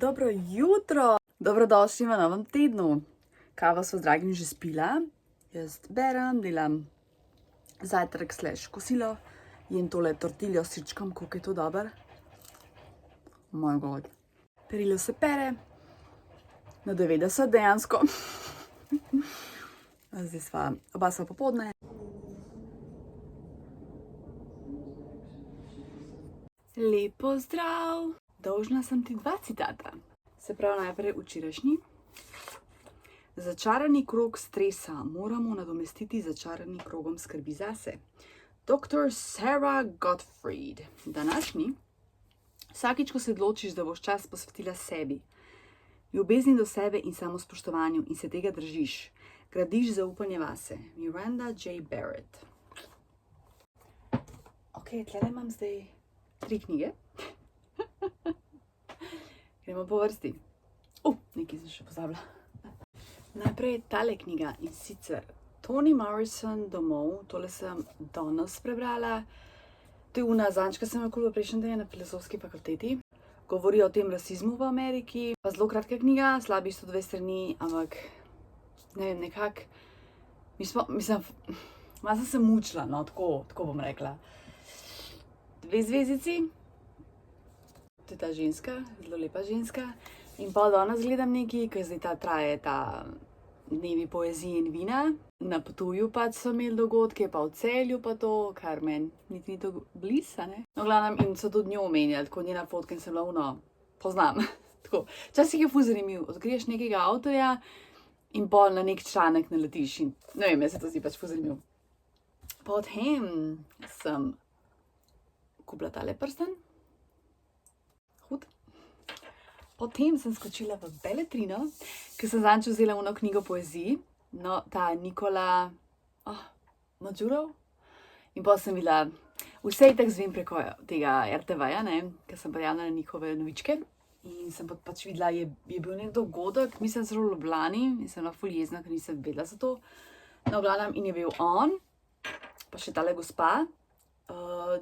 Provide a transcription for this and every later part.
Dobro jutro, dobrodošli v novem tednu. Kavo sva z dragim že spila, jaz berem, delam zajtrk / kosilo, jem tole tortiljo s sirčkom, koliko je to dober. Moj god. Perilo se pere, na 90 dejansko. Zdaj oba sva popoldne. Lepo zdrav! Dolžna sem ti 2 citata. Se pravi najprej včerajšnji. Začarani krog stresa moramo nadomestiti začaranim krogom skrbi zase. Dr. Sarah Gottfried. Današnji. Vsakič, ko se odločiš, da boš čas posvetila sebi, ljubezni do sebe in samospoštovanju in se tega držiš, gradiš zaupanje vase. Miranda J. Barrett. Ok, tle imam zdaj 3 knjige. Gremo po vrsti. Nekaj sem še pozabila. Najprej je tale knjiga in sicer Toni Morrison Domov. Tole sem danes prebrala. To je zadnjič, sem jo v prejšnjem tednu na filozofski fakulteti. Govori o tem rasizmu v Ameriki. Pa zelo kratka knjiga, slabih 102 strani, ampak ne vem, nekako malo sem se mučila, no, tako bom rekla. 2 zvezdici. To je ta ženska, zelo lepa ženska. In pa danes gledam nekaj, ker zdaj traje ta dnevi poezije in vina. Na Ptuju pač so imeli dogodke, pa v Celju pa to, kar meni niti ni to blizu, ne. No, glavnem, in so tudi njo omenjali, tako njena fotka in sem bila poznam. Tako, včasih je ful zanimiv, odkriješ nekega avtorja in pol na nek članek naletiš in ne vem, jaz se to zdi pač ful zanimiv. Potem sem kupila tale prsten. Hud. Potem sem skočila v Beletrino, ker sem zadnjič vzela eno knjigo poeziji. No, ta Nikola Madžurov. In potem sem videla, vse itak zvem preko tega RTV-ja, ne, ker sem prijavila na njihove novičke. In sem pač videla, je bil nek dogodek, mislim, zelo v Ljubljani, in sem bila ful jezna, ker nisem vedela za to. No, v glavnem, in je bil on, pa še tale gospa,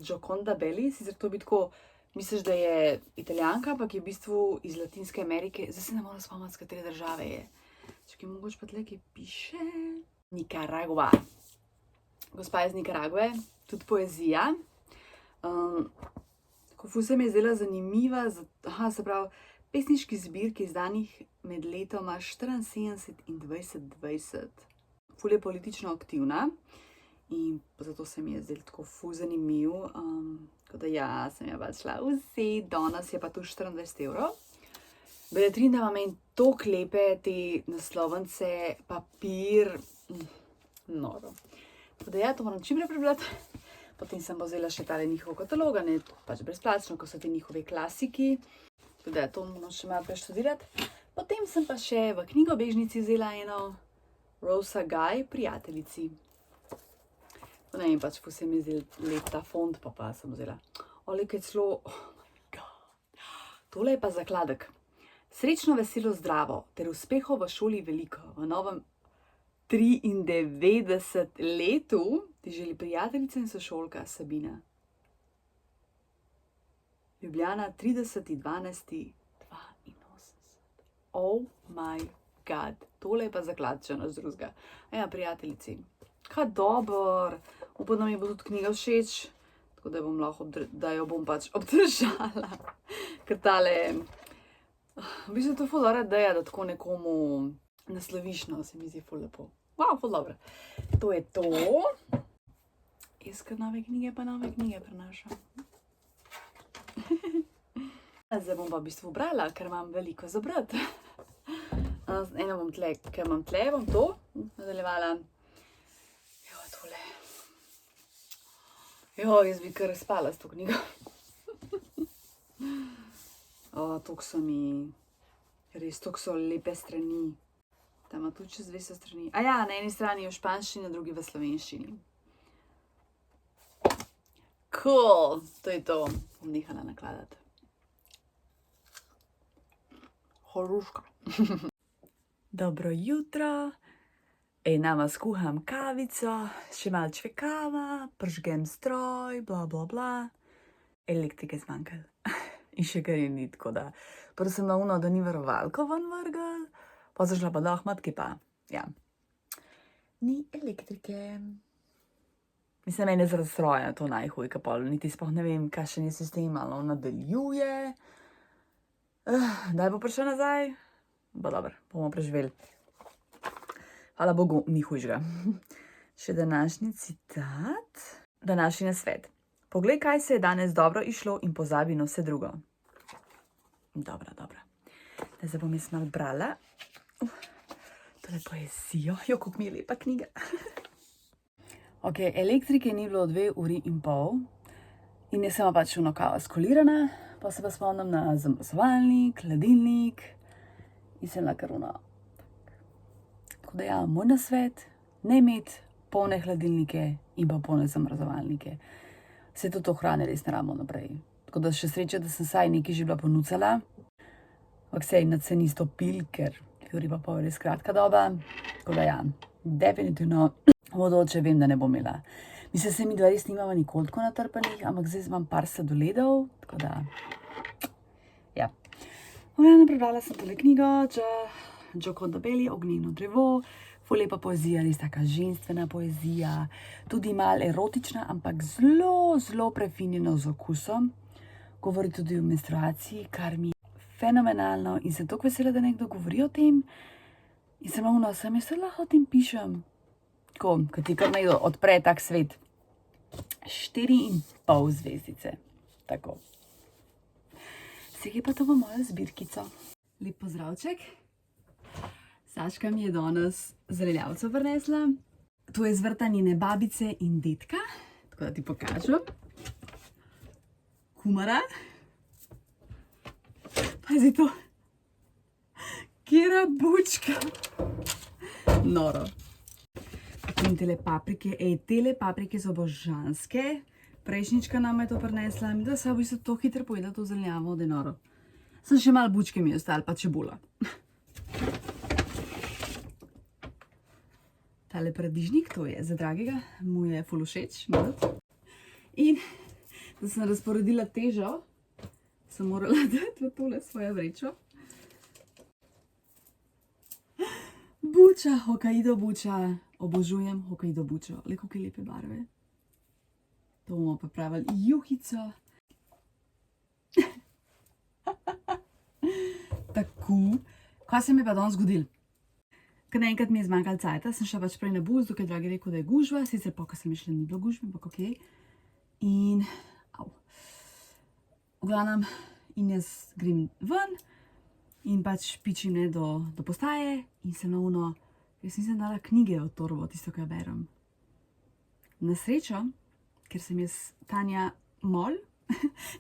Gioconda Belli, sicer to bi tako, misliš, da je Italijanka, ampak je v bistvu iz Latinske Amerike. Zdaj se ne moram spomniti, s katere države je. Čakaj, mogoče pa tle kaj piše. Nikaragua. Gospa iz Nikarague, tudi poezija. Tako ful se mi je zdela zanimiva, se pravi, pesniški zbirki izdanih med letoma 74 in 2020. Ful je politično aktivna. In zato se mi je zdelo tako ful zanimiv, tako da ja, sem jo pač šla vzeti, danes je pa tu 24 evrov. Beletrina ima meni toliko lepe te naslovnice, papir, noro. Tako da ja, to moram čim prej prebrati. Potem sem pa vzela še tale njihov katalog, ne, pač brezplačno, ko so te njihove klasiki. Tako da ja, to moram še malo preštudirati. Potem sem pa še v knjigobežnici vzela eno Rosa Guy, Prijateljici. Ne vem, pač ful se mi zdi lep ta font, pa sem vzela. Kaj celo, oh my god. Tole je pa zakladek. Srečno, veselo, zdravo, ter uspehov v šoli veliko. V novem 93 letu ti želi prijateljica in sošolka Sabina. Ljubljana, 30.12.82. Oh my god. Tole je pa zaklad, če nas drugega. Ja, prijateljici. Kaj dober. Upam, da mi bo tudi knjiga všeč, tako da da jo bom pač obdržala. Ker tale, v bistvu to ful dobra ideja, da tako nekomu nasloviš, no, se mi zdi ful lepo. Wow, ful dobro. To je to. Jaz kar nove knjige prenašam. Zdaj bom pa v bistvu brala, ker imam veliko za brati. Eno bom tle, ker imam tle, bom to nadaljevala. Jaz bi kar spala s to knjigo. Toliko so mi, res, toliko so lepe strani. Tam ima tudi čez 200 strani. Ja, na eni strani je v španščini, na drugi v slovenščini. Cool, to je to. Bom nehala nakladati. Hruška. Dobro jutro. Nama skuham kavico, še malo čvekava, pržgem stroj, bla bla bla. Elektrike zmanjkalo. in še kar je ni tako da. Prvo sem na uno, da ni varovalko ven vrgel, pa sem šla pa do Ahmadke pa, ja. Ni elektrike. Mislim, mene je zaradi stroja to najhuj, ka pol niti sploh ne vem, kakšen je sistem, malo nadaljuje. Daj bo prišel nazaj? Bo dobro, bomo preživeli. Hvala Bogu, ni hujžga. Še današnji citat. Današnji nasvet. Poglej, kaj se je danes dobro išlo in pozabi na vse drugo. Dobro. Zdaj se bom jaz malo brala. Tole poezijo. Jo, kako mi je lepa knjiga. Ok, elektrike ni bilo 2 uri in pol. In jaz sem pač kava skolirana. Pa se pa spomnim na zamrzovalnik, hladilnik. In sem kar Tako da ja, moj nasvet, ne imeti polne hladilnike in pa polne zamrzovalnike. Se tudi to hrane res ne rabimo naprej. Tako da še sreča, da sem saj nekaj že bila ponucala. Ampak sej na ceni 100 pil, ker uri pa pol res kratka doba. Tako da ja, definitivno vodoče vem, da ne bom imela. Mislim, se mi dva res nimava nikoli tako natrpanih, ampak zdaj imam par sladoledov, tako da, ja. Prebrala sem tole knjigo, Gioconda Belli, Ognjeno drevo, ful lepa poezija, res taka ženstvena poezija, tudi malo erotična, ampak zelo prefinjena z okusom. Govori tudi o menstruaciji, kar mi je fenomenalno in sem toliko vesela, da nekdo govori o tem. In sem sem jaz lahko o tem pišem. Tako, ko ti kar nekdo odpre tak svet. 4,5 zvezdice. Tako. Sekaj pa to bo moja zbirkica. Lep pozdravček. Saška mi je danes zreljavco prinesla. To je zvrtanjene babice in dedka. Tako da ti pokažem. Kumara. Pazi to. Kjera bučka. Noro. In tele paprike, tele paprike so božanske. Prejšnjička nama je to prinesla, mi da se v bistvu to hitro pojeda to zelenjavo, da je noro. Sem še malo bučke mi je ostala, pa čebula. Tale paradižnik, to je za dragega, mu je ful všeč. In da sem razporedila težo, sem morala dati v tole svojo vrečo. Buča, Hokkaido buča. Obožujem Hokkaido bučo. Le kakšne lepe barve. To bomo pa pravili juhico. Tako. Kaj se mi je pa danes zgodilo? Ker naenkrat mi je zmanjkalo cajta, sem šla pač prej na bus, dokaj dragi rekel, da je gužva. Sicer pa, ko sem išla, ni bilo gužve, ampak okej. In, v glavnem, in jaz grem ven in pač pičim do postaje in se na uno, jaz nisem dala knjige v torbo, tisto, kaj berem. Na srečo, ker sem jaz Tanja Mol,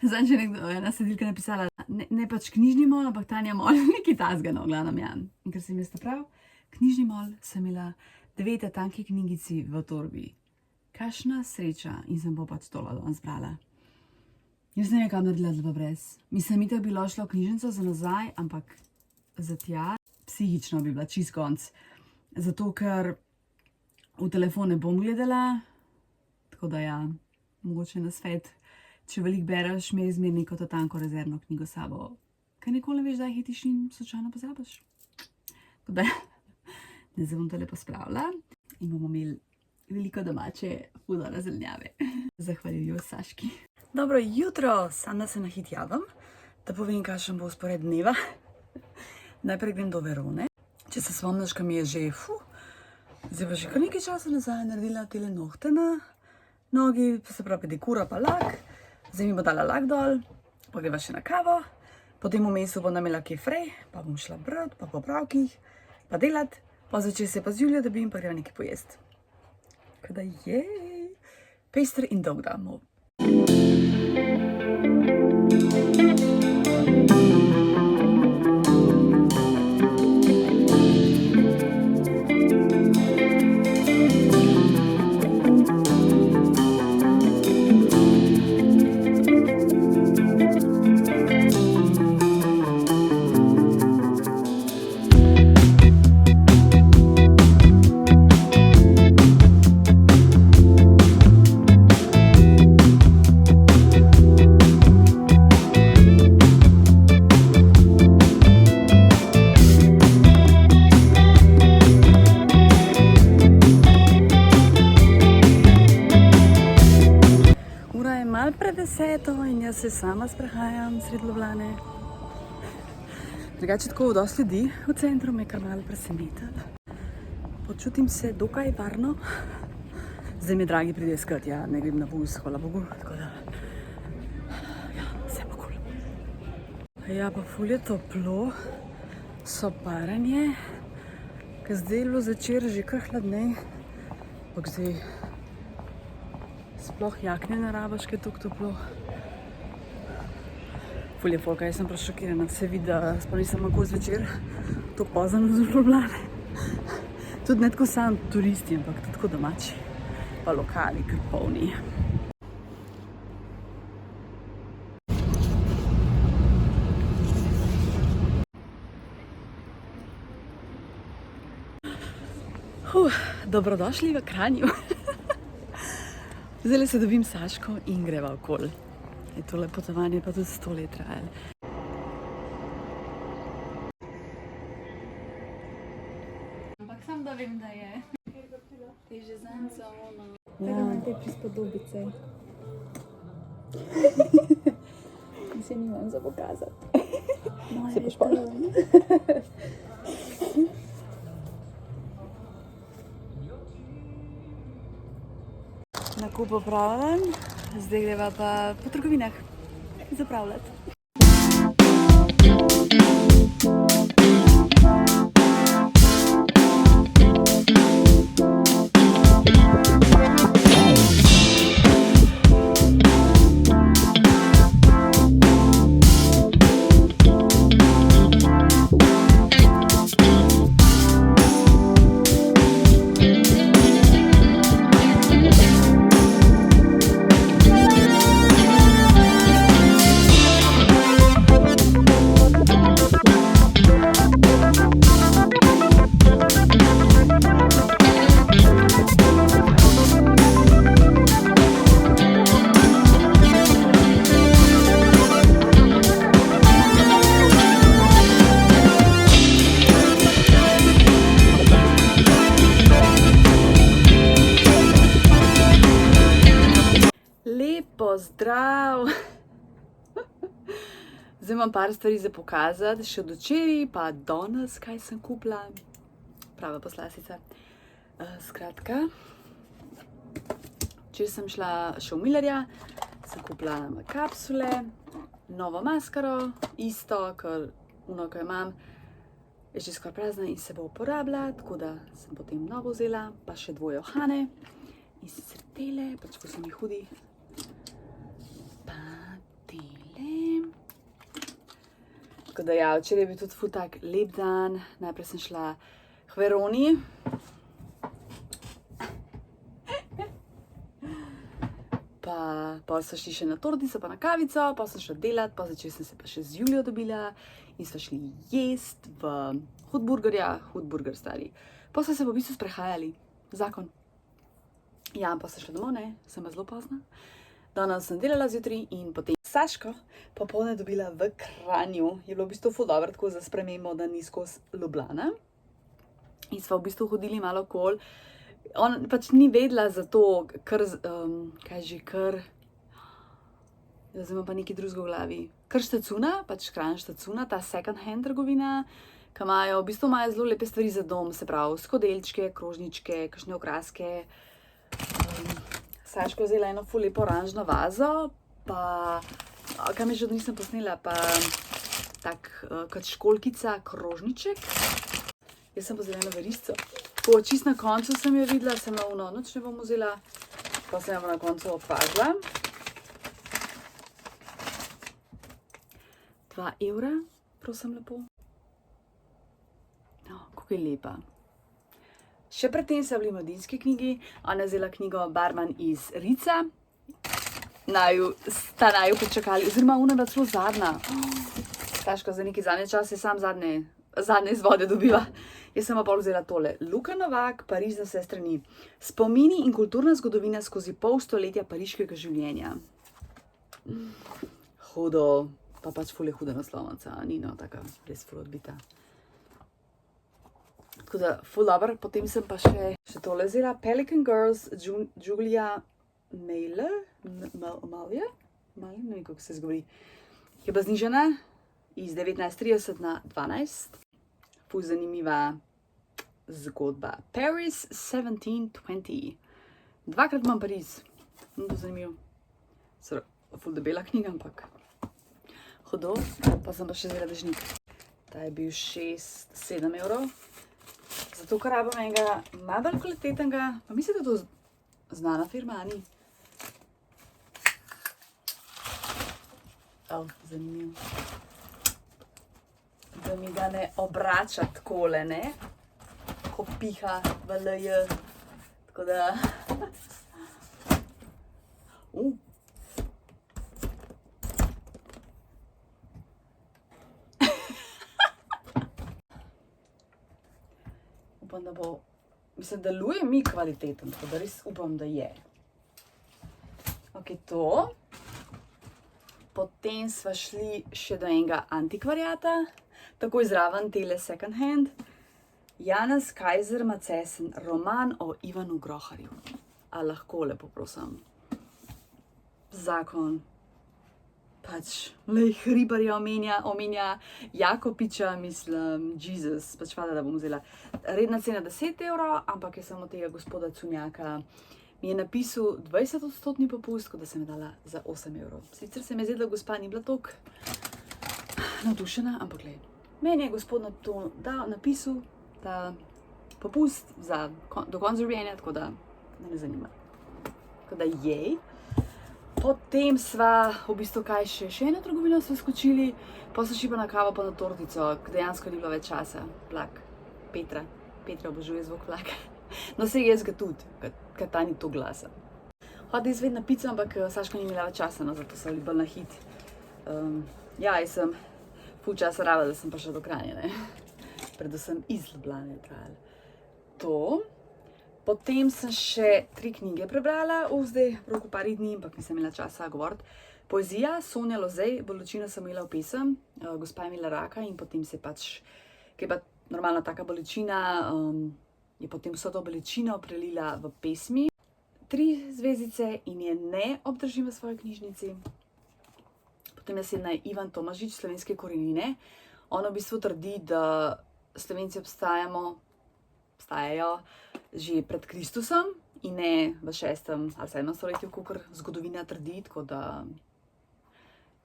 zdaj že ena sledilka napisala, ne pač knjižni mol, ampak Tanja Mol, nekaj tazga, no, glavnem Jan. In ker sem jaz prav, knjižni mol, sem imela 9 tanki knjigici v torbi. Kakšna sreča in sem pa pač tole danes brala. Jaz ne vem, kam naredila zelo brez. Mislim, itak bi šla v knjižnico za nazaj, ampak za tja psihično bi bila čist konc. Zato, ker v telefon ne bom gledala, tako da ja, mogoče nasvet, če veliko bereš, imej zmer neko to tanko rezervno knjigo s sabo, ker nikoli ne veš, da hitiš in slučajno pozabiš. Tako da, zdaj bom tole pospravila in bomo imeli veliko domače fudora zelenjave. Zahvaljujem Saški. Dobro jutro, sama se nahitjavam, da povem, kakšen bo uspored dneva. Najprej grem do Verone. Če se spomniš, kam je že, zdaj pa že kar nekaj časa nazaj naredila tele nohte na nogi, se pravi pedikura pa lak. Zdaj mi bo dala lak dol, pa greva še na kavo. Potem v mesu bom namela kaj frej, pa bom šla brat, pa po pravkih, pa delat. Pa začeti se pa z Julio dobim, pa greva nekaj pojest. Tako da jej, pester in dolg dan. se sama sprehajam sredi Ljubljane. Drugače tako dosti ljudi v centru me kar malo presenetilo. Počutim se dokaj varno. Zdaj mi dragi pride iskat, ja, ne grem na bus, hvala Bogu, tako da, ja, vse pa cool. Ja, pa ful je toplo, soparanje, ker zdaj je bilo zvečer že kar hladnej, ampak zdaj sploh jakne ne rabiš, ker je toliko toplo. Ful je folka, jaz sem prav šokirana, se vidi, da sploh nisem nikoli zvečer to pozno z Ljubljane. Tudi ne tako sam turisti, ampak tudi tako domači. Pa lokali, kar polni. Dobrodošli v Kranju. Zdaj se dobim Saško in greva okoli. Tole potovanje pa tudi 100 let trajalo. Ampak sam da vem, da je. Te že zanca ono. Ja. Te prispodobice. Se nimam za pokazati. Se boš pa. Nakup opravljen, zdaj greva pa po trgovinah zapravljati. Pozdrav! Zdaj imam par stvari za pokazati, še od včeraj, pa danes, kaj sem kupila. Prava poslasica. Skratka, včeraj sem šla še v Millerja, sem kupila kapsule, novo maskaro, isto, ker ono, ko jo imam, je že skoraj prazna in se bo uporabila, tako da sem potem novo vzela, pa še dvoje ohane in sicer tele, pač ko so mi hudi. Tako da ja, včeraj je bil tudi ful tak lep dan, najprej sem šla k Veroni. Pa so šli še na tortico, pa na kavico, pa sem šla delat, pa začela sem se pa še z Julijo dobila in so šli jest v Hudburgerja, Hudburger stari. Pa so se v bistvu sprehajali, zakon. Ja, pa sem šla domov, ne, sem pa zelo pozna. Danes sem delala zjutraj in potem Saško popoldne dobila v Kranju. Je bilo v bistvu ful dobro, tako za spremembo, da ni skozi Ljubljana. In sva v bistvu hodili malo okoli. On pač ni vedela za to, ker, kaj že, ker, zdaj imam pa nekaj drugega v glavi. Ker Štacuna, pač Kranj Štacuna, ta second hand trgovina, ki imajo, v bistvu imajo zelo lepe stvari za dom, se pravi, skodelčke, krožničke, kakšne okraske. Saško je vzela eno ful lepo oranžno vazo, pa, kaj mi že nisem posnela, pa tak kot školjkica krožniček. Jaz sem vzela eno verisco. Tako, čist na koncu sem jo videla, sem jo ono noč ne bom vzela, pa sem jo na koncu opazila. 2 evra, prosim lepo. No, kako je lepa. Še predtem sem bili v mladinski knjigi, ona je vzela knjigo Barman iz Rica. Sta naju počakali, oziroma ona je bila celo zadnja. Saško, za neki zadnje čase sam zadnje izvode dobiva. Jaz sem pa vzela tole. Luka Novak, Pariz na vse strani. Spomini in kulturna zgodovina skozi pol stoletja pariškega življenja. Hudo, pa pač ful je huda naslovnica, ni no, taka res ful odbita. Tako da, ful dobro, potem sem pa še tole vzela. Pelican Girls, Julia Mailer, malo, ne vem, kako se zgovori, je bila znižana iz 19,30 na 12. Ful zanimiva zgodba. Paris 1720. Dvakrat imam Pariz. To zanimivo. Ful debela knjiga, ampak hudo. Pa sem pa še vzela dežnik. Ta je bil 6-7 evrov. Zato, ker rabim enega malo bolj kvalitetnega, pa mislim, da je to znana firma, ani? Zanimivo. Da mi ga ne obrača takole, ne? Ko piha v LJ. Tako da... Upam, da bo... Mislim, deluje mi kvaliteten, tako da res upam, da je. Ok, to. Potem sva šli še do enega antikvariata, takoj zraven tele second hand. Janez Kajzer Macesen, roman o Ivanu Groharju. A lahko, lepo prosim. Zakon. Pač, Hribarja omenja Jakopiča, mislim, Jesus, pač hvala, da bom vzela. Redna cena 10 evrov, ampak je samo tega gospoda Cunjaka. Mi je napisal 20% popust, kot da sem je dala za 8 evrov. Sicer se mi je zdela, da gospa ni bila toliko navdušena, ampak glej, meni je gospod na to napisal ta popust do konca življenja, tako da me ne zanima. Tako da jej. Potem sva v bistvu še eno trgovino sva skočili, pa so šli pa na kavo pa na tortico, ker dejansko ni bilo več časa. Vlak. Petra obožuje zvok vlaka. No, sej jaz ga tudi, ker ta ni to glasen. Hodila izved na pico, ampak Saška ni imela več časa, no, zato so bili bolj na hit. Ja, jaz sem ful časa rabila, da sem prišla do Kranja, ne. Predvsem iz Ljubljane trajala. To. Potem sem še 3 knjige prebrala, zdaj v roku parih dni, ampak nisem imela časa govoriti. Poezija, Sonja Lozej, bolečina sem imela v pesem, gospa je imela raka in potem se pač, ki je pa normalna taka bolečina, je potem vso to bolečino prelila v pesmi. 3 zvezdice in je ne obdržim v svoji knjižnici. Potem naslednja je Ivan Tomažič, Slovenske korenine. On v bistvu trdi, da Slovenci obstajajo že pred Kristusom in ne v 6. ali 7. stoletju, kakor zgodovina trdi, tako da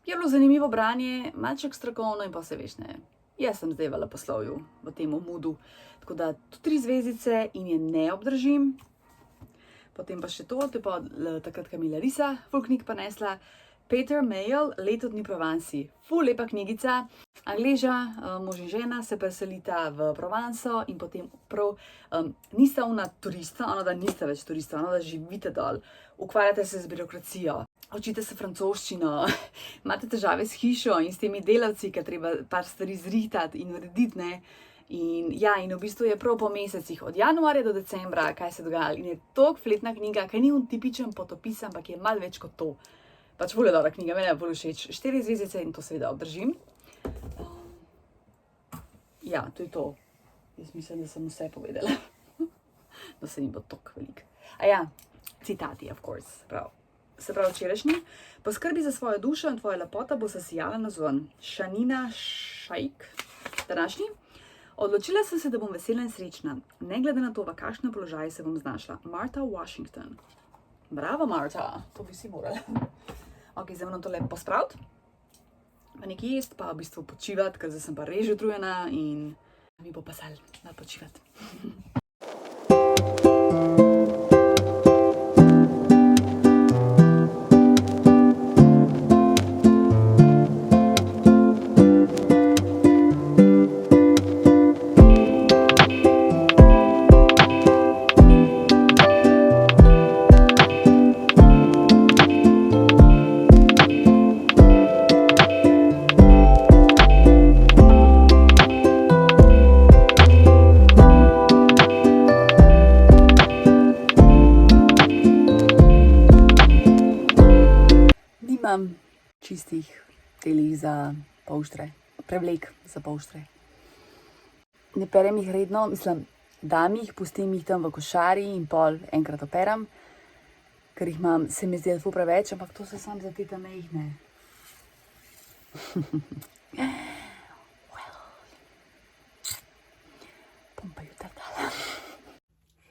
je bilo zanimivo branje, malček strokovno in pa se veš, ne. Jaz sem zdaj v leposlovju, v tem moodu, tako da tudi 3 zvezdice in je ne obdržim. Potem pa še to je pa takrat, ko mi Larisa ful knjig pa nesla. Peter Mayle, Leto dni Provansi. Ful lepa knjigica. Angleža, mož in žena se preselita v Provanso in potem prav nista ona turista, ona da nista več turista, ona da živite dol. Ukvarjate se z birokracijo, učite se francoščino, imate težave s hišo in s temi delavci, ki treba par stvari zrihtati in urediti, ne. In ja, in v bistvu je prav po mesecih, od januarja do decembra, kaj se dogaja. In je toliko fletna knjiga, ki ni tipičen potopis, ampak je malo več kot to. Pač ful je dobra knjiga, meni je bolj všeč. 4 zvezdice in to seveda obdržim. Ja, to je to. Jaz mislim, da sem vse povedala. Da se ni bo toliko veliko. A ja, citati, of course. Se pravi včerajšnji. Poskrbi za svojo dušo in tvoja lepota bo zasijala navzven. Šanina Šajk. Današnji. Odločila sem se, da bom vesela in srečna. Ne glede na to, v kakšnem položaju se bom znašla. Martha Washington. Bravo, Martha. To bi si morala. Ok, zdaj moram to lepo pospraviti. Pa nekaj jesti, pa v bistvu počivati, ker zdaj sem pa res že utrujena in mi bo pasal malo počivati. Čistih telih za polštre, prevlek za polštre. Ne perem jih redno, mislim, dam jih, pustim jih tam v košari in pol enkrat operam, ker jih imam, se mi zdi, da je to preveč, ampak to so samo za te mehne. Bom pa jutri dala.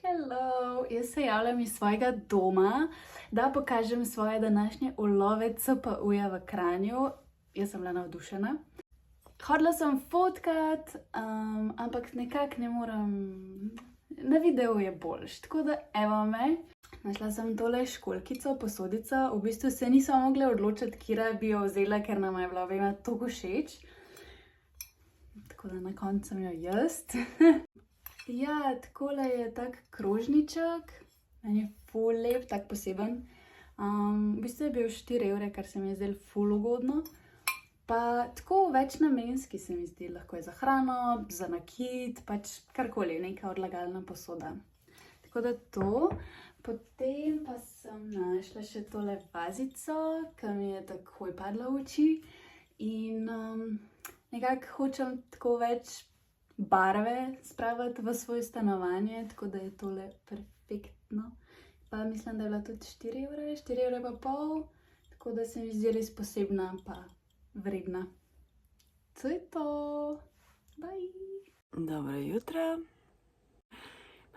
Hello, jaz se javljam iz svojega doma, da pokažem svoje današnje ulove CPU-ja v Kranju. Jaz sem bila navdušena. Hodila sem fotkat, ampak nekako ne morem, na videu je boljš, tako da evo me. Našla sem tole školjkico, posodico, v bistvu se nisem mogla odločiti, kira bi jo vzela, ker nama je bila obema toliko všeč. Tako da na koncu sem jo jaz. Ja, takole je tak krožniček, meni je ful lep, tak poseben. V bistvu je bil 4 evre, kar se mi je zdelo ful ugodno. Pa tako večnamenski se mi zdi, lahko je za hrano, za nakit, pač karkoli, neka odlagalna posoda. Tako da to. Potem pa sem našla še tole vazico, ki mi je takoj padla v oči. In nekako hočem tako več barve spraviti v svoje stanovanje, tako da je tole perfektno. Pa mislim, da je bila tudi 4 evre, 4 evre pa pol, tako da se mi zdi res posebna pa vredna. To je to. Bye! Dobro jutro.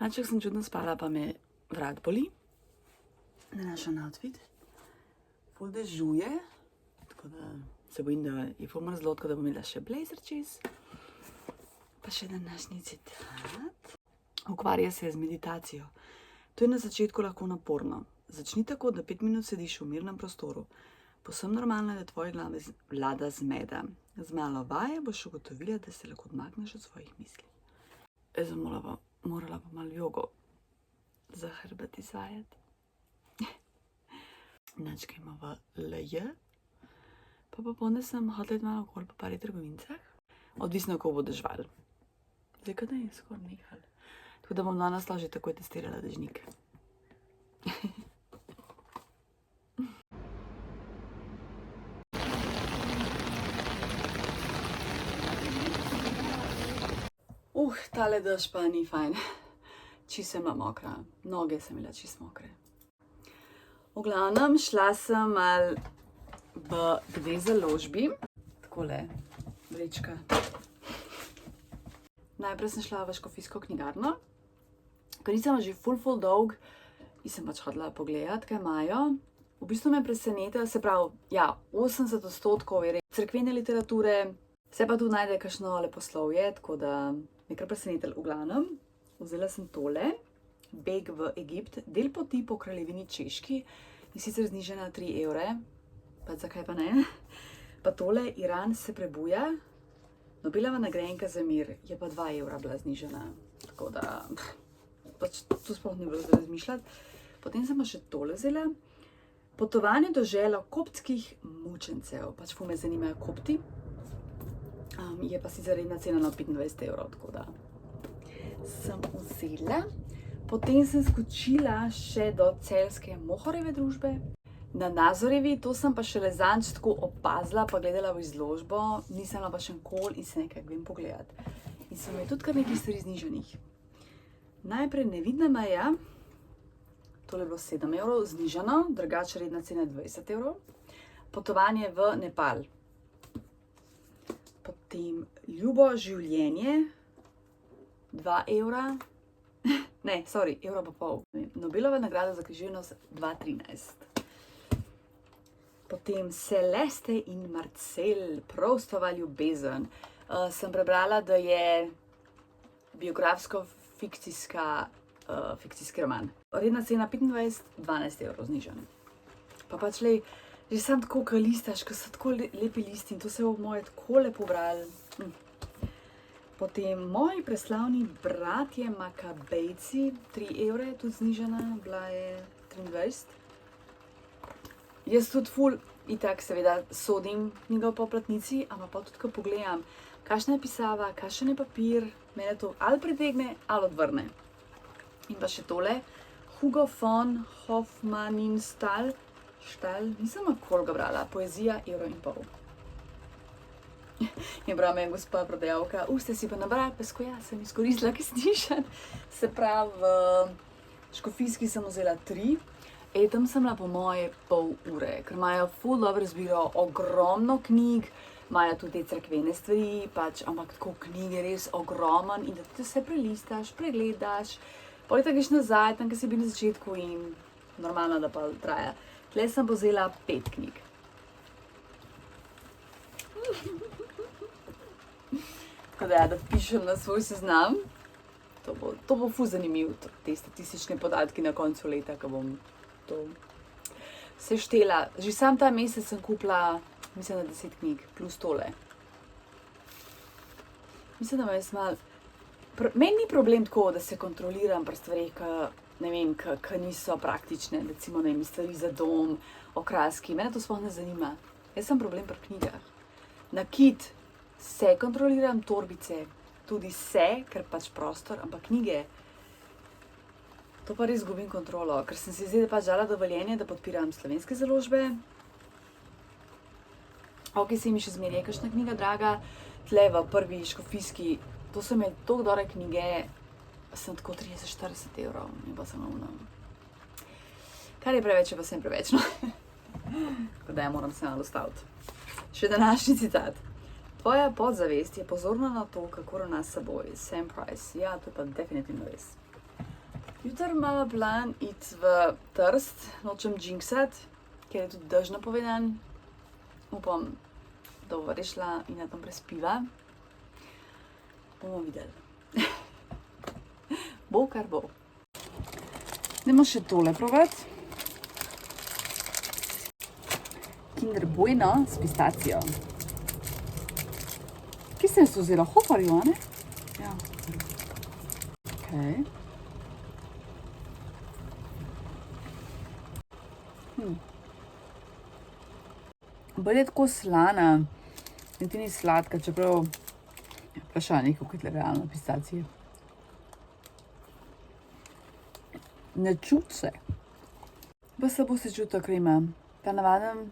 Malček sem čudno spala, pa me vrat boli. Današnji outfit. Ful dežuje, tako da se bojim, da je ful mrzlo, tako da bom imela še blazer čez. Pa še današnji citat. Ukvarja se z meditacijo. To je na začetku lahko naporno. Začni tako, da 5 minut sediš v mirnem prostoru. Povsem normalno je, da tvoje glave vlada zmeda. Z malo vaje boš ugotovila, da se lahko odmakneš od svojih misli. Jaz sem morala pa malo jogo za hrbet izvajati. Načka ima v LJ. Pa popolne sem hodila malo okoli po parih trgovincah. Odvisno, ko bo dežval. Zdaj, kada je skoraj nehal. Tako da bom danes že takoj testirala dežnik. Tale dež pa ni fajn. Čisto sem bila mokra. Noge sem imela čisto mokre. V glavnem, šla sem malo v 2 založbi. Takole, vrečka. Najprej sem šla v škofijsko knjigarno, ker nisem že ful dolg in sem pač hodila pogledati, kaj imajo. V bistvu me presenetilo, se pravi, ja, 80% je cerkvene literature, se pa tu najde kakšno leposlovje, tako da me kar presenetilo. V glavnem, vzela sem tole, Beg v Egipt, del poti po kraljevini Češki in sicer znižena 3 evre, pa zakaj pa ne. Pa tole, Iran se prebuja, Nobelova nagrajenka za mir je pa 2 evra bila znižena, tako da pač tu sploh ni bilo za razmišljati. Potem sem pa še tole vzela, Potovanje do želo koptskih mučencev, pač ful me zanimajo kopti. Je pa sicer redna cena na 25 evrov, tako da sem vzela. Potem sem skočila še do celjske Mohorjeve družbe. Na Nazorjevi, to sem pa šele zadnjič tako opazila, pa gledala v izložbo, nisem pa še nikoli in se nekaj grem pogledati. In so mi tudi kar nekaj stvari znižanih. Najprej nevidna meja, tole je bilo 7 evrov, znižano, drugače redna cena 20 evrov. Potovanje v Nepal. Potem Ljubo življenje, 2 evra, ne, sorry, evro pa pol. Nobelova nagrada za književnost 2013. Potem Celeste in Marcel, Proustova ljubezen. Sem prebrala, da je biografsko-fikcijski roman. Redna cena 25, 12 evrov znižan. Pa pač lej, že sam tako, ko listaš, ko so tako lepi listi in to se bo moje tako lepo brali. Potem Moji preslavni bratje Makabejci, 3 evre, tudi znižana, bila je 23. Jaz tudi ful, itak seveda sodim knjigo po platnici, ampak pa tudi, ko pogledam, kakšna je pisava, kakšen je papir, mene to ali pritegne, ali odvrne. In pa še tole, Hugo von Hofmannsthal, nisem nikoli ga brala, poezija, 1,5 evra. Je brala me gospa prodajalka, ste si pa nabrali pesko, ja, sem izkoristila, ki snižen. Se pravi, v škofijski sem vzela 3, Tam sem bila po moje pol ure, ker imajo ful dobro izbiro, ogromno knjig, imajo tudi te cerkvene stvari, pač, ampak tako knjige res ogromen in da ti vse prelistaš, pregledaš, potem greš nazaj, tam, kjer si bil na začetku in normalno, da pa traja. Tle sem vzela 5 knjig. Tako da pišem na svoj seznam. To bo ful zanimiv, te statistične podatki na koncu leta, ko bom to seštela. Že sam ta mesec sem kupila, mislim, da 10 knjig, plus tole. Mislim, da me jaz malo... Meni ni problem tako, da se kontroliram pri stvareh, ki niso praktične, recimo, ne vem, stvari za dom, okraski. Mene to sploh ne zanima. Jaz sem problem pri knjigah. Nakit se kontroliram, torbice tudi se, ker pač prostor, ampak knjige, to pa res gubim kontrolo, ker sem si zdaj pač dala dovoljenje, da podpiram slovenske založbe. Ok, se mi še zmeraj je kakšna knjiga draga, tle v prvi škofijski, to so imeli toliko dobre knjige, sem tako 30-40 evrov in pa sem umna. Kar je preveč, je pa sem preveč, no. Tako da ja, moram se malo ustaviti. Še današnji citat. Tvoja podzavest je pozorna na to, kako ravna s seboj. Sam Price. Ja, to je pa definitivno res. Jutri imamo plan iti v Trst, nočem jinxat, ker je tudi dež napovedan. Upam, da bo rešila in na tam prespiva. Bomo videli. Bo, kar bo. Idemo še tole provat. Kinder Bueno s pistacijo. Kje sem se vzela? Hofarju, a ne? Ja. Okej. Bolj je tako slana, niti ni sladka, čeprav vprašanje, kako je tle realno pistacije. Ne čuti se. Pa slabo se čuti ta krema. Ta navaden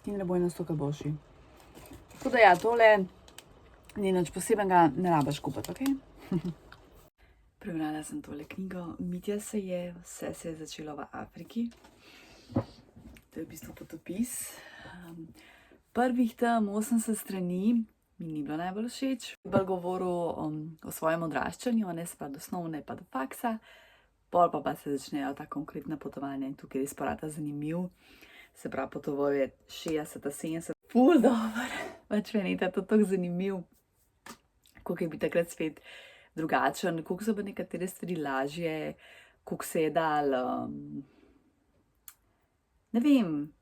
Kinder Bueno stoka boljši. Tako da ja, tole ni nič posebenega, ne rabiš kupiti, ok? Prebrala sem tole knjigo. Mitja se je, vse se je začelo v Afriki. To je v bistvu potopis. Prvih tam 80 strani mi ni bilo najbolj všeč. Bolj govoril o svojem odraščanju, ne pa do osnovne, pa do faksa. Pol pa se začnejo ta konkretna potovanja in tukaj res porata zanimiv. Se pravi, potoval je 60-70. Ful dober. Pač meni je to tako zanimiv. Koliko je bil takrat svet drugačen, koliko so pa nekatere stvari lažje, koliko se je dal, ne vem,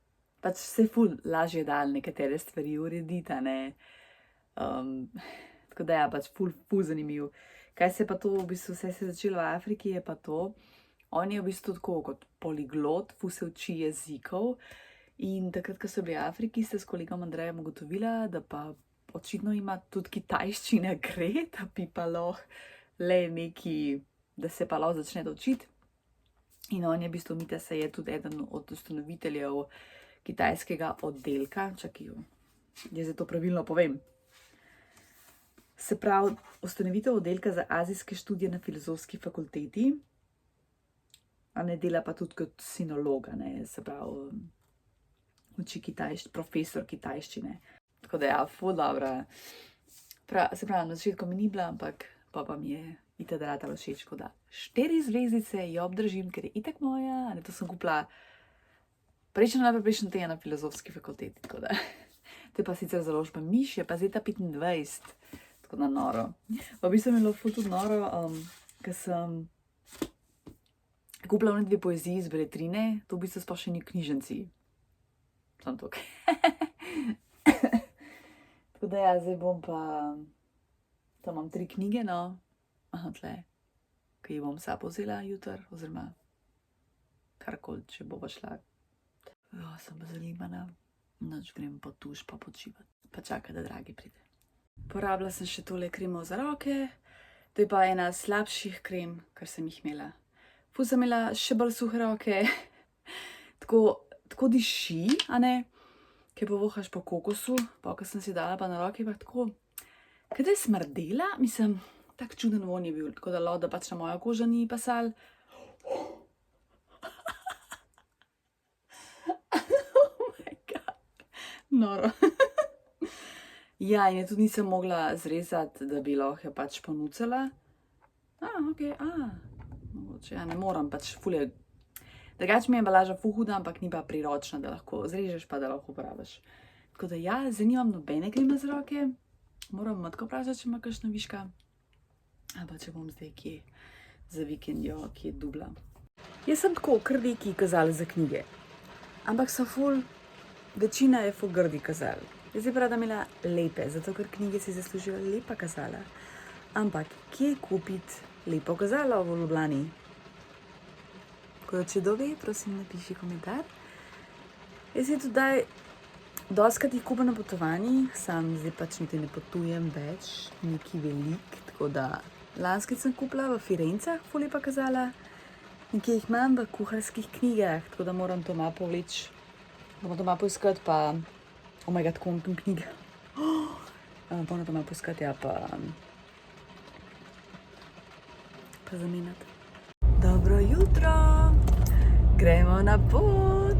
pač se je ful lažje dal nekatere stvari urediti, ne. Tako da ja, pač ful zanimiv. Kaj se pa to, v bistvu vse se je začelo v Afriki, je pa to, on je v bistvu tako kot poliglot, ful se uči jezikov in takrat, ko so bili v Afriki, ste s kolegom Andrejem ugotovila, da pa očitno ima tudi kitajščina gre, da bi pa lahko le neki, da se pa lahko začne učiti. In on je v bistvu, Mitja se je tudi eden od ustanoviteljev kitajskega oddelka, čakaj, jaz to pravilno povem. Se pravi, ustanovitev oddelka za azijske študije na filozofski fakulteti, a ne dela pa tudi kot sinologa, ne, se pravi, uči profesor kitajščine. Tako da ja, ful dobra. Se pravi, na začetku mi ni bila, ampak pa mi je itak ratalo všeč, tako da 4 zvezdice jo obdržim, ker je itak moja, ne, to sem kupila prejšnji teden na filozofski fakulteti, tako da. To je pa sicer založba Miš, je pa zdaj ta 25, tako da noro. V bistvu mi je bilo ful tudi noro, ker sem kupila one 2 poeziji iz Beletrine, to v bistvu sploh še ni v knjižnici. Samo tukaj. Tako da ja, zdaj bom pa, tam imam 3 knjige, no, tle, ki jih bom sabo vzela jutri, oziroma karkoli, če bova šla. Sem pa zalimana, noč grem po tuš pa počivati, pa čaka, da Dragi pride. Porabila sem še tole kremo za roke, to je pa ena slabših krem, kar sem jih imela. Ful sem imela še bolj suhe roke, tako diši, a ne? Kaj povohaš po kokosu, pa ko sem si dala pa na roke, pa tako, kaj da je smrdela, mislim, tak čuden vonj je bil, tako da pač na mojo kožo ni pasal. Noro. Ja, in je tudi nisem mogla zrezati, da bi lahko pač ponucala. Mogoče, ja, ne moram, pač fulje. Drugače mi je embalaža ful huda, ampak ni pa priročna, da lahko zrežeš pa da lahko uporabiš. Tako da ja, zdaj nimam nobene kreme za roke. Moram matko vprašati, če ima kakšna viška. Ali pa če bom zdaj kje za vikendjo, kje dubla. Jaz sem tako kar neki kazali za knjige. Ampak so ful, večina je ful grdi kazali. Jaz bi rada imela lepe, zato ker knjige si zaslužijo lepa kazala. Ampak kje kupiti lepo kazalo v Ljubljani? Tako da, če kdo ve, prosim, napiši komentar. Jaz je tudi dostikrat jih kupim na potovanjih, sam zdaj pač niti ne potujem več, neki velik, tako da lanskrat sem kupila v Firencah ful lepa kazala, nekje jih imam v kuharskih knjigah, tako da moram to malo povleči, moram to malo poiskati, pa tako imam tam knjige. Moram to malo poiskati, ja, pa zamenjati. Dobro jutro! Gremo na pot!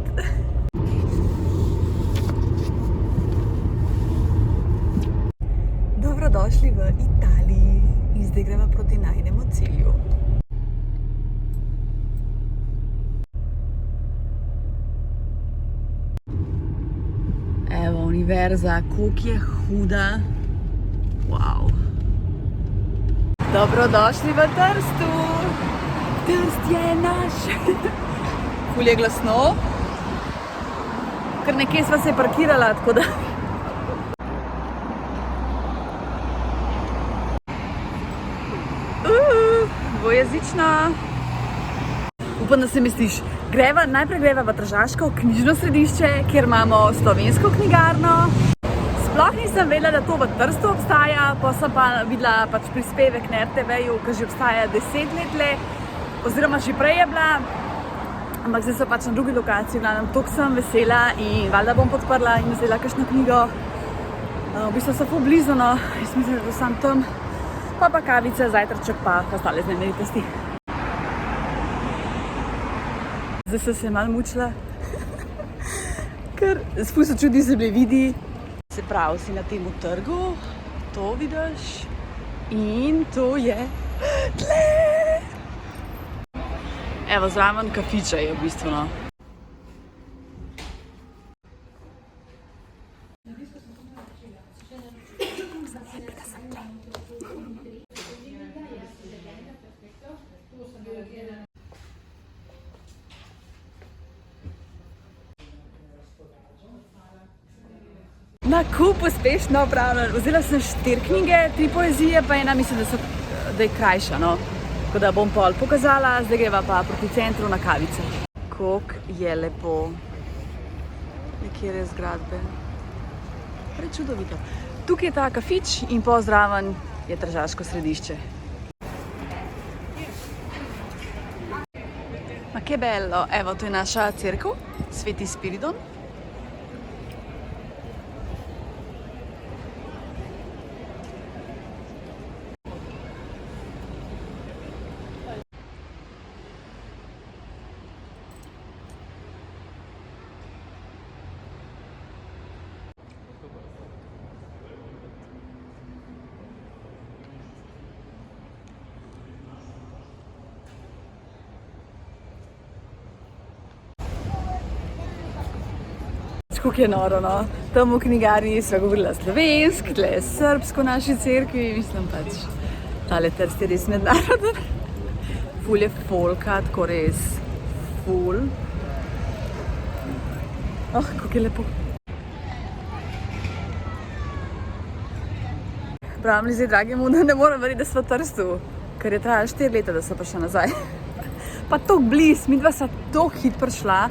Dobrodošli v Italiji in zdaj gremo proti najnemu cilju. Evo, univerza, koliko je huda. Wow. Dobrodošli v Trstu! Trst je naš! Ful je glasno. Ker nekje sva se parkirala, tako da... Dvojezična. Upam, da se misliš, najprej greva v Tržaško knjižno središče, kjer imamo slovensko knjigarno. Sploh nisem vedela, da to v Trstu obstaja, pa sem pa videla pač prispevek na RTV-ju, ki že obstaja 10 let, oziroma že prej je bila, ampak zdaj so pač na drugi lokaciji, toliko sem vesela in valjda bom podprla in vzela kakšno knjigo. V bistvu so ful blizu, no, jaz mislim, da to sam tam, pa kavica, zajtrček pa ostale znamenitosti. Zdaj sem se malo mučila, ker ful se čudi, se me vidi. Se pravi, si na tem trgu, to vidiš in to je tle. Evo, zraven kafiča je v bistvu, no. Nakup uspešno opravljen. Vzela sem 4 knjige, 3 poezije, pa ena mislim, da je krajša, no. Tako da bom pol pokazala, zdaj greva pa proti centru na kavice. Koliko je lepo. Nekje zgradbe. Prečudovito. Tukaj je ta kafič in pozdraven je Tržaško središče. Ma che bello, evo, to je naša cerkev, Sveti Spiridon. Kako je noro, no. Tam v knjigarni sva govorila slovensko, tle je srbsko v naši cerkvi, mislim pač, tale Trst je res mednaroden. Ful je folka, tako res ful. Kako je lepo. Pravim li zdaj, dragi mu, da ne moram verjeti, da sva v Trstu, ker je trajalo 4 leta, da sva prišla nazaj. Pa toliko blizu, midva sva toliko hitro prišla.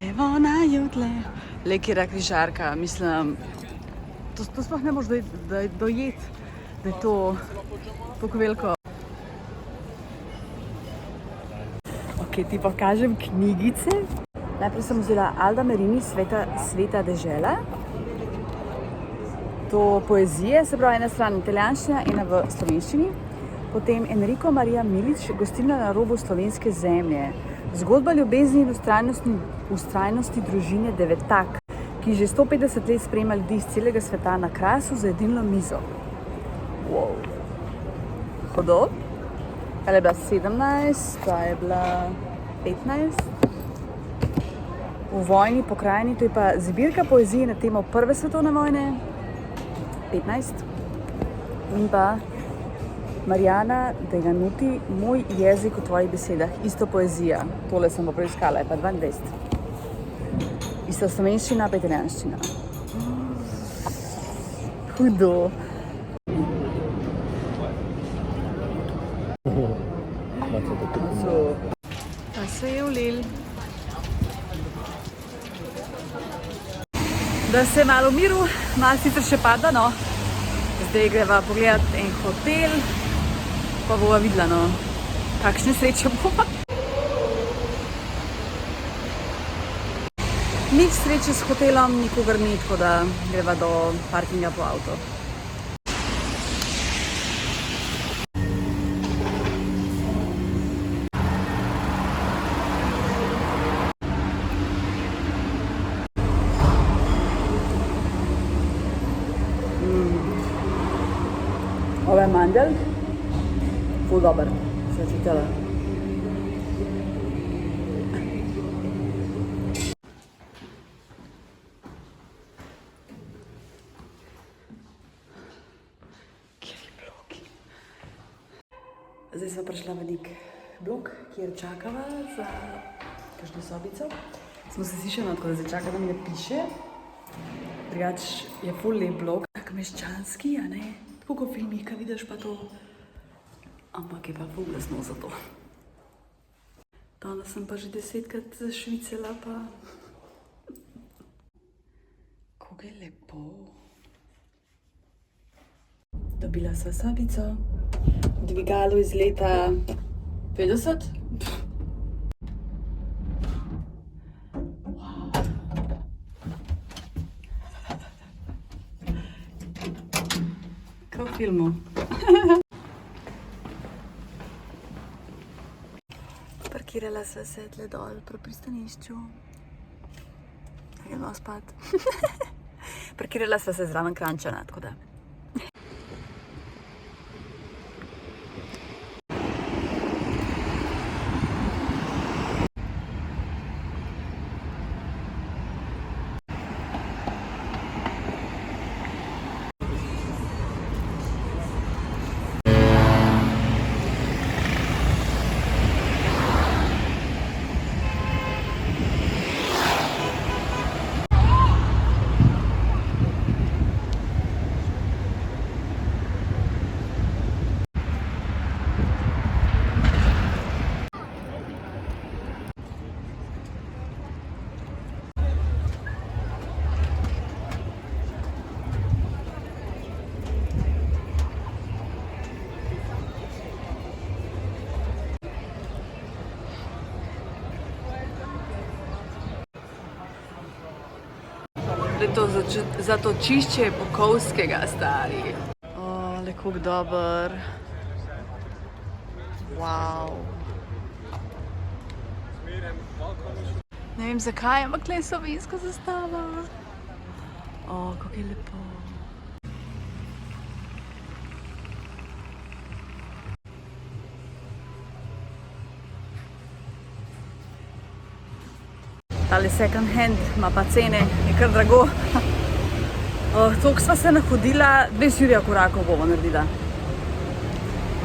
Evo naju tle. Le, kjera križarka, mislim, to sploh ne možeš dojeti, da je to tako veliko. Ok, ti pokažem knjigice. Najprej sem vzela Alda Merini, Sveta dežela. To poezije, se pravi, ena stran italijanščina, ena v slovenščini. Potem Enrico Maria Milić, Gostilna na robu slovenske zemlje. Zgodba ljubezni in vztrajnosti družine Devetak, ki že 150 let spremlja ljudi iz celega sveta na Krasu za jedilno mizo. Wow. Hudo. Ali je bila 17, ta je bila 15. V vojni pokrajini, to je pa zbirka poezije na temo Prve svetovne vojne, 15. In pa Marijana Deganuti, Moj jezik v tvojih besedah, isto poezija. Tole sem pa preiskala, je pa 22. Isto slovenščina, pa italijanščina. Hudo. Pa se je ulil. Da se je malo umiril, malo sicer še pada, no. Zdaj greva pogledat en hotel, pa bova videla, no, kakšne sreče bova. Nič sreče s hotelom, nikogar ni, tako da greva do parkinga po avto. Ove mandel, ful dober, se čutila. Kjer je blok? Zdaj smo prišla v nek blok, kjer čakava za kakšno sobico. Smo se slišali, tako da zdaj čakam, da mi ne piše. Drugač je ful lep blok, tak meščanski, a ne? Tako kot v filmih, kaj vidiš pa to. Ampak je pa ful glasno za to. Danes sem pa že 10-krat zašvicela, pa... Kako je lepo. Dobila sva sobico. Dvigalo iz leta 50. Kao v filmu. Parkirala sva se tle dol pri pristanišču. Gremo spat. Parkirala sva se zraven Kranjčana, tako da. To zatočišče Bukovskega, stari. O, le kako dober. Wow. Ne vem zakaj, ampak tle je slovenska zastava. O, kako je lepo. Tale second hand ima pa cene, je kar drago. Toliko sva se nahodila, 2 korakov bomo naredila.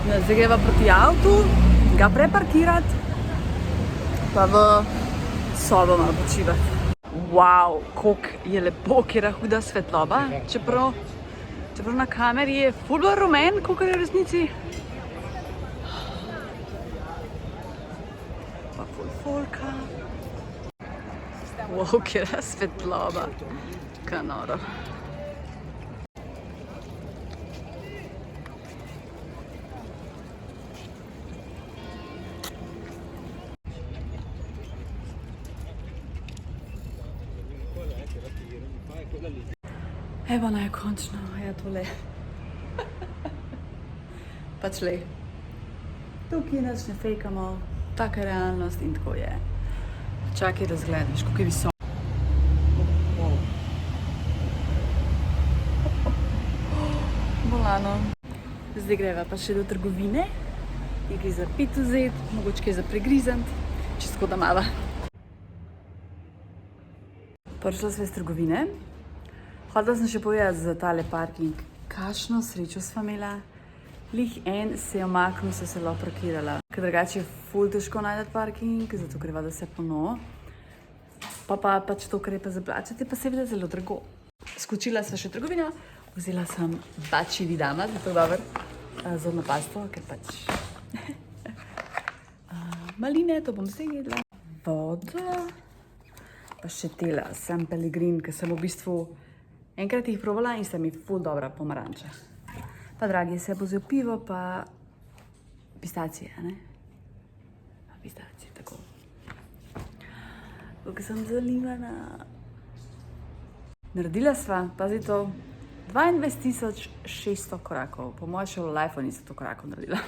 Zdaj greva proti avtu, ga preparkirati, pa v sobo malo počivati. Wow, koliko je lepo, kjera huda svetloba. Čeprav na kameri je ful bolj rumen, kakor je v resnici. Pa ful folka. Wow, kjera svetloba. Kaj noro. Evo naj končno, ja tole. Pač le. Tukaj nas ne fejkamo, taka realnost in tako je. Čakaj, da zgledaš, kako je visoko. Bolano. Zdaj greva pa še do trgovine. Nekaj za pit vzeti, mogoče kaj za pregrizant, čisto da mava. Prišla sva iz trgovine. Hodila sem še povedati za tale parking. Kakšno srečo sva imela. Lih en se je omaknil, se lahko parkirala. Ker drugače je ful težko najti parking, zato ker da se ponovo. Pa pač to, kar je pa za plačati, pa seveda zelo drago. Skočila sva še v trgovino, vzela sem bači vidama, zato dober, zobno pasto, ker pač maline, to bom vse jedla. Vodo, pa še tela, San Pellegrin, ker sem v bistvu enkrat jih provala in sta mi ful dobra pomaranča. Pa dragi, se bo vzel pivo, pa pistacije, ne? Pa pistacije, tako. Koliko sem zanimana. Naredila sva, pazi to, 22.600 korakov. Po mojem še v lifeu nisem to korakov naredila.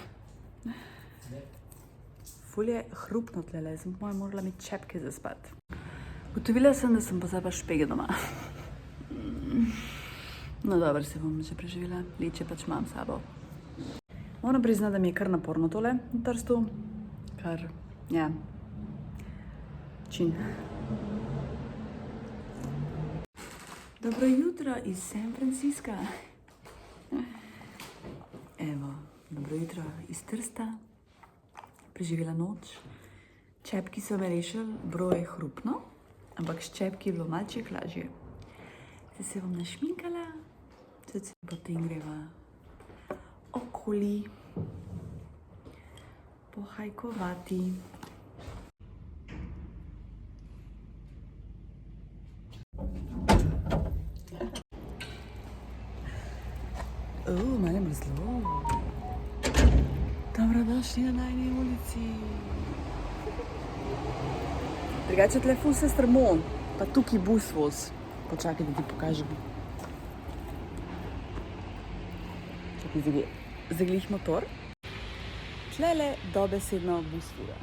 Ful je hrupno tlele, sem po mojem morala imeti čepke za spat. Gotovila sem, da sem pozabila špege doma. No dobro, se bom že preživela, leče pač imam s sabo. Moram priznati, da mi je kar naporno tole na Trstu, kar, ja, čin. Dobro jutro iz San Francisca. Evo, dobro jutro iz Trsta. Preživela noč. Čepki so me rešili, bro je hrupno, ampak s čepki je bilo malček lažje. Zdaj se bom našminkala, potem greva okoli pohajkovati. Malo je mrzlo. Dobrodošli na najni ulici. Drugače tle ful se strmo, pa tukaj bus voz. Počakaj, da ti pokažem. Čakaj, zaglih motor. Tlele dobesedno bus fura.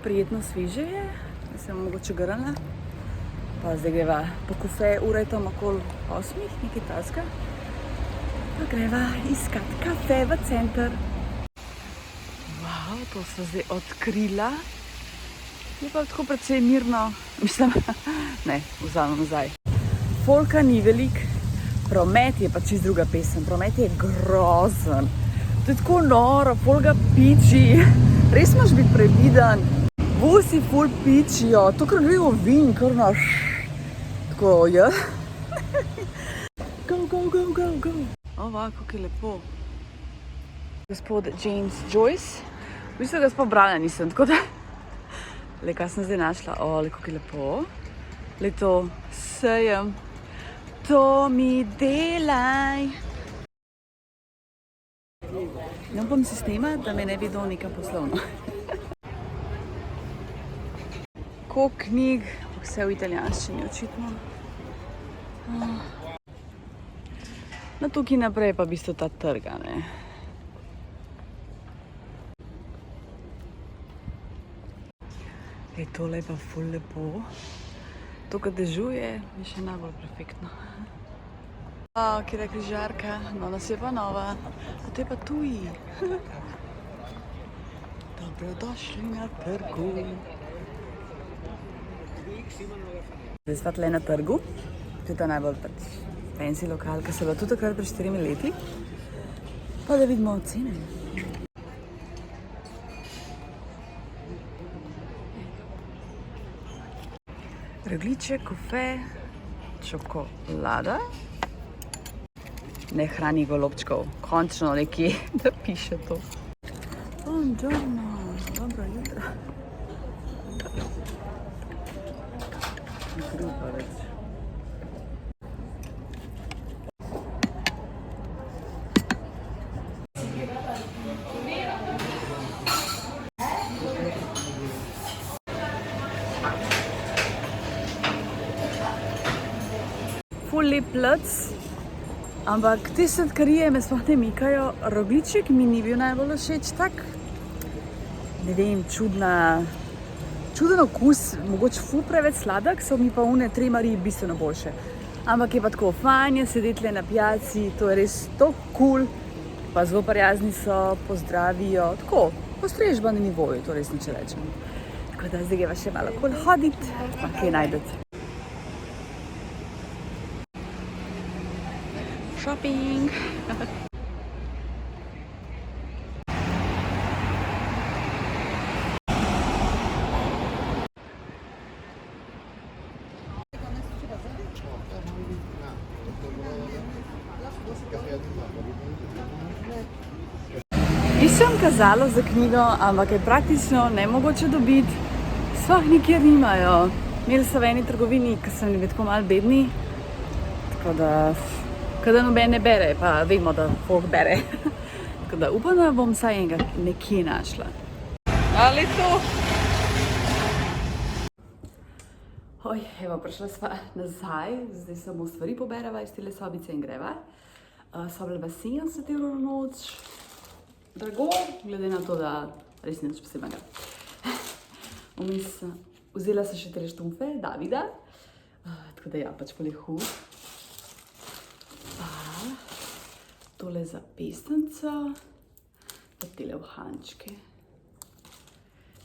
Prijetno sveže je, da sem mogoče grla. Pa zdaj greva po kafe, ura je tam okoli 8, nekaj taska. Pa greva iskat kafe v center. Wow, to so zdaj odkrila. Je pa tako precej mirno, mislim, ne, vzamem nazaj. Folka ni velik, promet je pa čisto druga pesem, promet je grozen. To je tako noro, folga piči, res moraš biti previden. Vosi ful pičijo, to kar gre ovin, kar naš, tako, ja. Go, go, go, go, go. Ova, kako je lepo. Gospod James Joyce, v bistvu ga sploh brala nisem, tako da. Le, kaj sem zdaj našla? O, le, kako je lepo. Le, to sejem. To mi delaj. Ne bom sistema, da me ne bi dal nekaj poslovno. Koliko knjig, vse v italijanščini, očitno. No, tukaj naprej pa v bistvu ta trga, ne. Ej, tole je pa ful lepo. To, kad dežuje, je še najbolj perfektno. Kjera križarka, no nas je pa nova. A to je pa tuji. Dobrodošli na trgu. Zdaj sva tle na trgu. To je ta najbolj fancy lokal, ki se je bila tudi takrat pred 4 leti. Pa da vidimo cene. Rogljiček, kafe, čokolada. Ne hrani golobčkov. Končno nekje, da piše to. Buongiorno, dobro jutro. Grupa več. Ful lep plac, Ampak te sladkarije me sploh ne mikajo. Rogljiček mi ni bil najbolj všeč, tak, ne vem, čuden okus, mogoče ful preveč sladek, so mi pa une 3 Marije bistveno boljše. Ampak je pa tako fajn je sedeti na pijaci, to je res to cool, pa zelo prijazni so, pozdravijo, tako, postrežba na nivoju, to res nič rečem. Tako da zdaj greva še malo okoli hoditi, pa kaj najdete. Shopping! Iščem kazalo za knjigo, ampak je praktično nemogoče dobiti, sploh nikjer nimajo. Imeli so v eni trgovini, ki so bili tako malo bedni, tako da noben ne bere, pa vemo, da folk bere. Tako da upam, da bom vsaj enega nekje našla. Ali to? Oj, evo, prišla sva nazaj, zdaj samo stvari pobereva iz tele sobice in greva. So bile 70 € na noč. Drago, glede na to, da res ni nič posebnega. Vmes vzela sem še 3 štumfe Davida, tako da ja, pač pol je hud. Pa tole za pestenco, pa tele uhančke.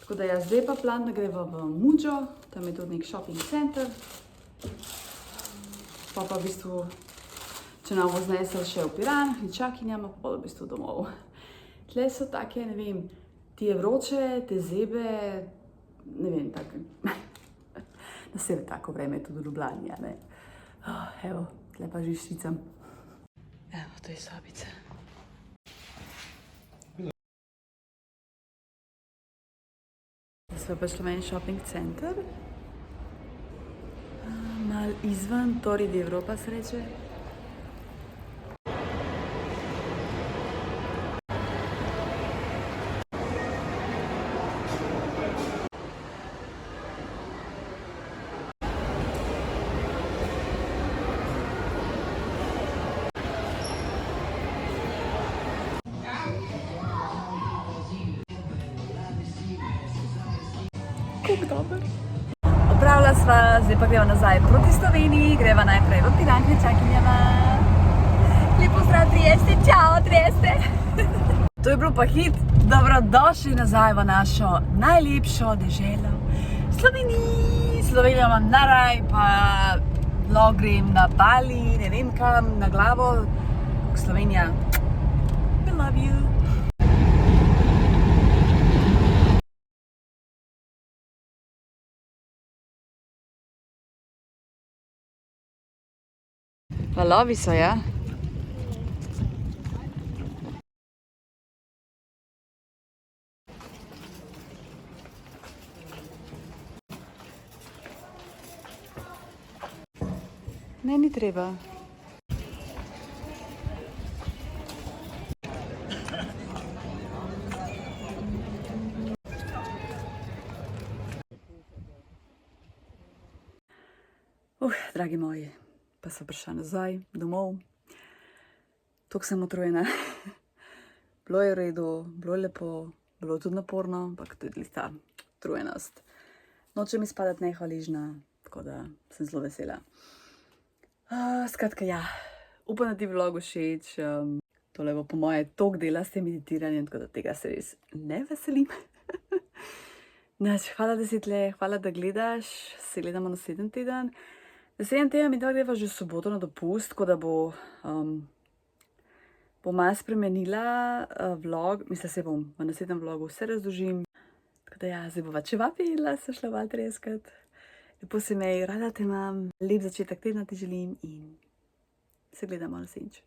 Tako da ja, zdaj pa plan, da greva v Muđo, tam je tudi nek shopping center. Pa v bistvu, če nam bo znesel še v Piran, Ličakinjama, pa v bistvu domov. Tle so take, ne vem, ti je vroče, te zebe, ne vem, tako, na sebe tako vreme je tudi v Ljubljani, ne. Evo, tle pa že ščicam. Evo, to je sobica. Zdaj smo prišli v en shopping center. Mal izven, Torri d'Europa se reče. Kako dober. Opravila sva, zdaj pa greva nazaj proti Sloveniji, greva najprej v Piran k Ličakinjama. Lep pozdrav Trieste, čao Trieste! To je bilo pa hit, dobrodošli nazaj v našo najlepšo deželo Sloveniji. Slovenijo imam naraj, pa lahko grem na Bali, ne vem kam, na glavo. Slovenija, we love you! Valovi so, ja. Ne, ni treba. Dragi moji. Pa sva prišla nazaj, domov. Toliko sem utrujena. Bilo je v redu, bilo je lepo, bilo je tudi naporno, ampak tudi ta utrujenost. Nočem izpadati nehvaležna, tako da sem zelo vesela. Skratka, ja, upam, da ti vlog všeč. Tole bo po moje toliko dela s tem meditiranjem, tako da tega se res ne veselim. Hvala, da si tle, hvala, da gledaš. Se gledamo naslednji teden. Naslednji teden mi greva že v soboto na dopust, tako da bo malo spremenila vlog. Mislim, se bom v naslednjem vlogu vse razložim. Tako da ja, zdaj bova čeva pila, se šla val treskat. Lepo se imej, rada te imam, lep začetek tedna ti želim in se gledamo naslednjič.